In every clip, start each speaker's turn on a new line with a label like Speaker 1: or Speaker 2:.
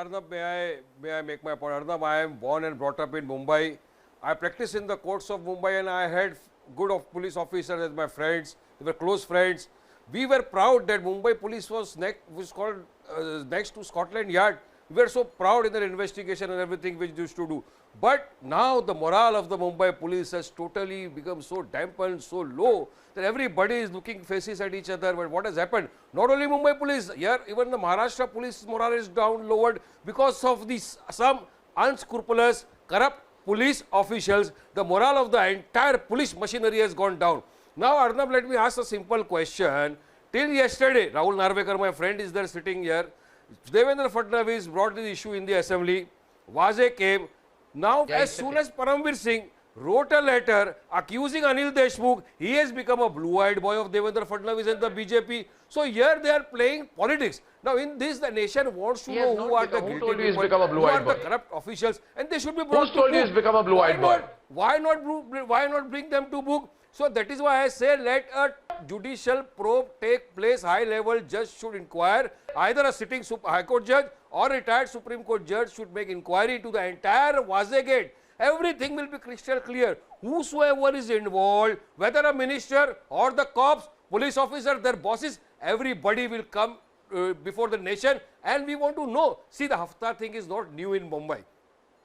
Speaker 1: Arnab, may I make my point? Arnab, I am born and brought up in Mumbai. I practiced in the courts of Mumbai, and I had good of police officers as my friends. They were close friends. We were proud that Mumbai police was next to Scotland Yard. We were so proud in their investigation and everything which they used to do. But now the morale of the Mumbai police has totally become so dampened, so low, that everybody is looking faces at each other. But what has happened? Not only Mumbai police, here even the Maharashtra police morale is down, lowered because of some unscrupulous, corrupt police officials. The morale of the entire police machinery has gone down. Now, Arnab, let me ask a simple question. Till yesterday, Rahul Narvekar, my friend, is there sitting here. Devendra Fadnavis brought this issue in the assembly. Waze came. Now, as soon as Paramveer Singh wrote a letter accusing Anil Deshmukh, he has become a blue-eyed boy of Devendra Fadnavis and the BJP. So here they are playing politics. Now in this, the nation wants to know who are the guilty people, who are the corrupt officials, and they should be brought to book.
Speaker 2: Who told you he's become a blue-eyed boy?
Speaker 1: Why not bring them to book? So that is why I say let a judicial probe take place. High level judge should inquire. Either a sitting High Court judge or retired Supreme Court judge should make inquiry into the entire Wazegate. Everything will be crystal clear. Whosoever is involved, whether a minister or the cops, police officer, their bosses, everybody will come before the nation, and we want to know. See, the Hafta thing is not new in Mumbai.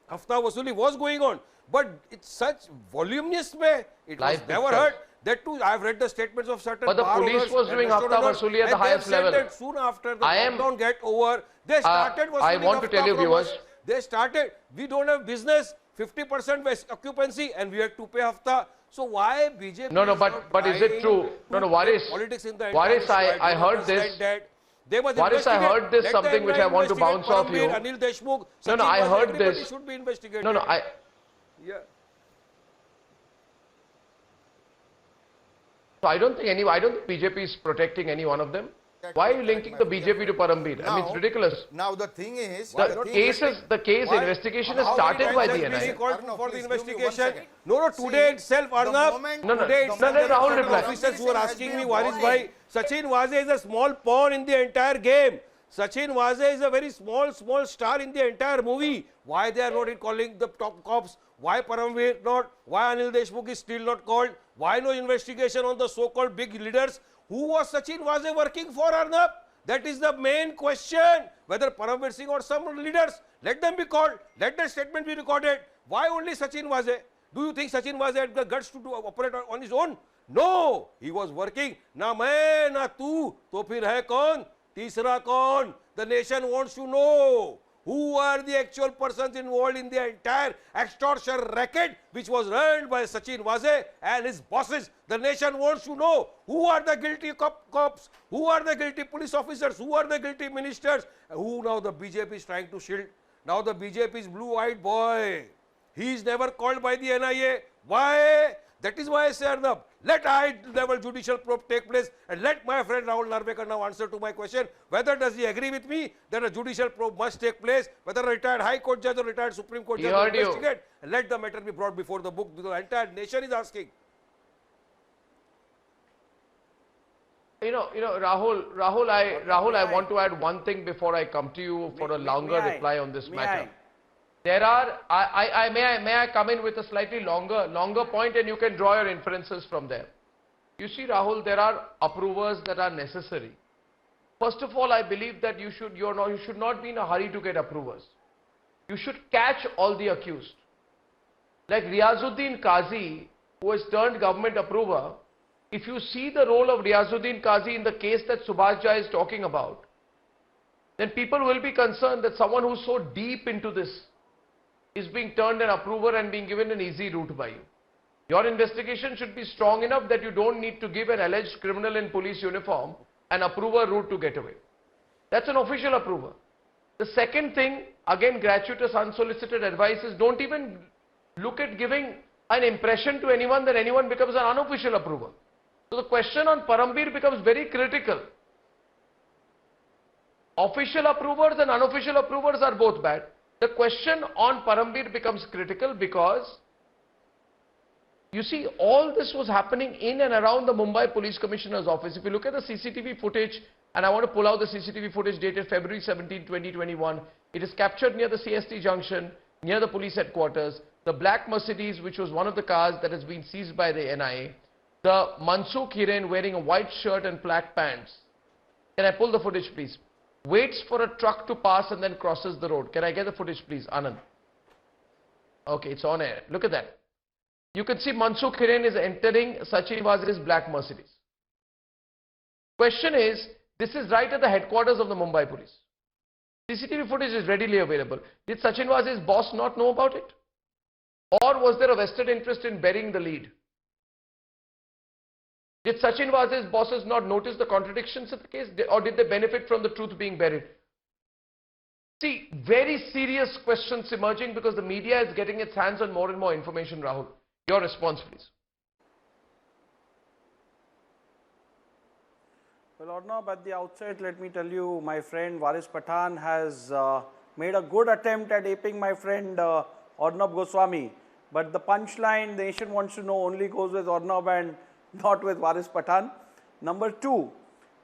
Speaker 1: Hafta Vasuli was going on, but it's such voluminous way. It was never heard. That too, I have read the statements of certain.
Speaker 2: But the police was doing Hafta Vasuli at the highest level.
Speaker 1: That soon after the lockdown get over, they started Vasuli.
Speaker 2: I want to tell you, viewers,
Speaker 1: they started. We don't have business. 50% occupancy, and we had to pay Hafta. So why BJP?
Speaker 2: No, but is it true? No, Waris.
Speaker 1: Politics in the
Speaker 2: Waris, I heard this. Waris, I heard this something which I want to bounce off you.
Speaker 1: Anil Deshmukh.
Speaker 2: No, I heard this.
Speaker 1: Should be investigated.
Speaker 2: No,
Speaker 1: yeah.
Speaker 2: So I don't think BJP is protecting any one of them. Why are you linking the BJP to Paramveer? I mean, it's ridiculous.
Speaker 3: Now the thing is,
Speaker 2: the case investigation is started by the NIA.
Speaker 1: For the investigation. No, today itself, Arnab. Today itself,
Speaker 2: Rahul replied.
Speaker 1: Officers who are asking me, Waris bhai, Sachin Waze is a small pawn in the entire game. Sachin Waze is a very small star in the entire movie. Why they are not calling the top cops? Why Paramveer not? Why Anil Deshmukh is still not called? Why no investigation on the so-called big leaders? Who was Sachin Waze working for, Arnab? That is the main question. Whether Paramveer Singh or some leaders, let them be called. Let their statement be recorded. Why only Sachin Waze? Do you think Sachin Waze had the guts to operate on his own? No. He was working. Na main, na tu. To phir hai kaun? Tisra kaun? The nation wants to know. Who are the actual persons involved in the entire extortion racket which was run by Sachin Waze and his bosses? The nation wants to know who are the guilty cops, who are the guilty police officers, who are the guilty ministers, who now the BJP is trying to shield. Now the BJP is blue-eyed boy. He is never called by the NIA. Why? That is why I say, Arnab, let high-level judicial probe take place and let my friend Rahul Narvekar now answer to my question. Whether does he agree with me that a judicial probe must take place, whether a retired High Court judge or retired Supreme Court judge will investigate, and let the matter be brought before the book. The entire nation is asking.
Speaker 2: Rahul, I want to add one thing before I come to you for a longer reply on this matter. There are, may I come in with a slightly longer point, and you can draw your inferences from there. You see, Rahul, there are approvers that are necessary. First of all, I believe that you should not be in a hurry to get approvers. You should catch all the accused. Like Riazuddin Qazi, who has turned government approver, if you see the role of Riazuddin Qazi in the case that Subhash Jha is talking about, then people will be concerned that someone who's so deep into this is being turned an approver and being given an easy route by you. Your investigation should be strong enough that you don't need to give an alleged criminal in police uniform an approver route to get away. That's an official approver. The second thing, again gratuitous unsolicited advice, is don't even look at giving an impression to anyone that anyone becomes an unofficial approver. So the question on Paramveer becomes very critical. Official approvers and unofficial approvers are both bad. The question on Paramveer becomes critical because, you see, all this was happening in and around the Mumbai Police Commissioner's office. If you look at the CCTV footage and I want to pull out the CCTV footage dated February 17, 2021. It is captured near the CST junction, near the police headquarters. The black Mercedes, which was one of the cars that has been seized by the NIA. The Mansukh Hiren wearing a white shirt and black pants. Can I pull the footage, please? Waits for a truck to pass and then crosses the road. Can I get the footage, please, Anand? Okay, it's on air. Look at that. You can see Mansukh Hiren is entering Sachin Waze's black Mercedes. Question is, this is right at the headquarters of the Mumbai police. CCTV footage is readily available. Did Sachin Waze's boss not know about it? Or was there a vested interest in burying the lead? Did Sachin Waze's bosses not notice the contradictions in the case? Or did they benefit from the truth being buried? See, very serious questions emerging because the media is getting its hands on more and more information, Rahul. Your response, please.
Speaker 3: Well, Arnab, at the outset, let me tell you, my friend Waris Pathan has made a good attempt at aping my friend Arnab Goswami. But the punchline the nation wants to know only goes with Arnab and not with Waris Pathan. Number two,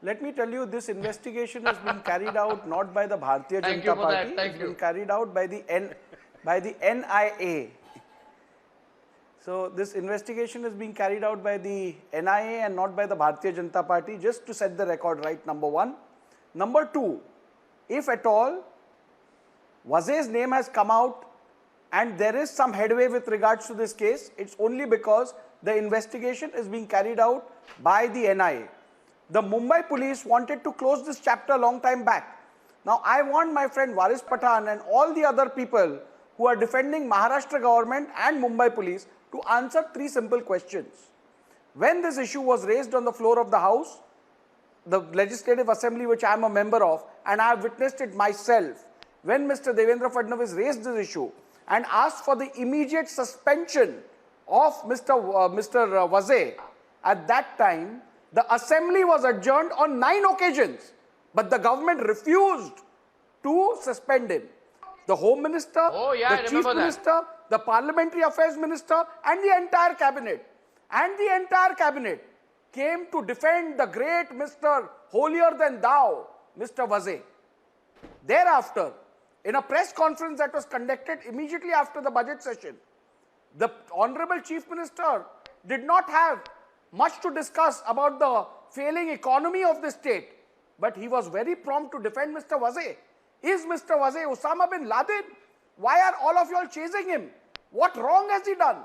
Speaker 3: let me tell you, this investigation has been carried out not by the Bharatiya Janata Party. It's been carried out by the NIA. So this investigation is being carried out by the NIA and not by the Bharatiya Janata Party, just to set the record right, number one. Number two, if at all Waze's name has come out and there is some headway with regards to this case, it's only because the investigation is being carried out by the NIA. The Mumbai police wanted to close this chapter a long time back. Now I want my friend Waris Pathan and all the other people who are defending Maharashtra government and Mumbai police to answer three simple questions. When this issue was raised on the floor of the House, the Legislative Assembly which I am a member of, and I have witnessed it myself, when Mr. Devendra Fadnavis raised this issue and asked for the immediate suspension of Mr. Waze, at that time, the Assembly was adjourned on 9 occasions, but the government refused to suspend him. The Home Minister, the Chief Minister, the Parliamentary Affairs Minister and the entire cabinet. And the entire cabinet came to defend the great Mr. Holier than thou, Mr. Waze. Thereafter, in a press conference that was conducted immediately after the budget session, the Honorable Chief Minister did not have much to discuss about the failing economy of the state, but he was very prompt to defend Mr. Waze. Is Mr. Waze Osama bin Laden? Why are all of you all chasing him? What wrong has he done?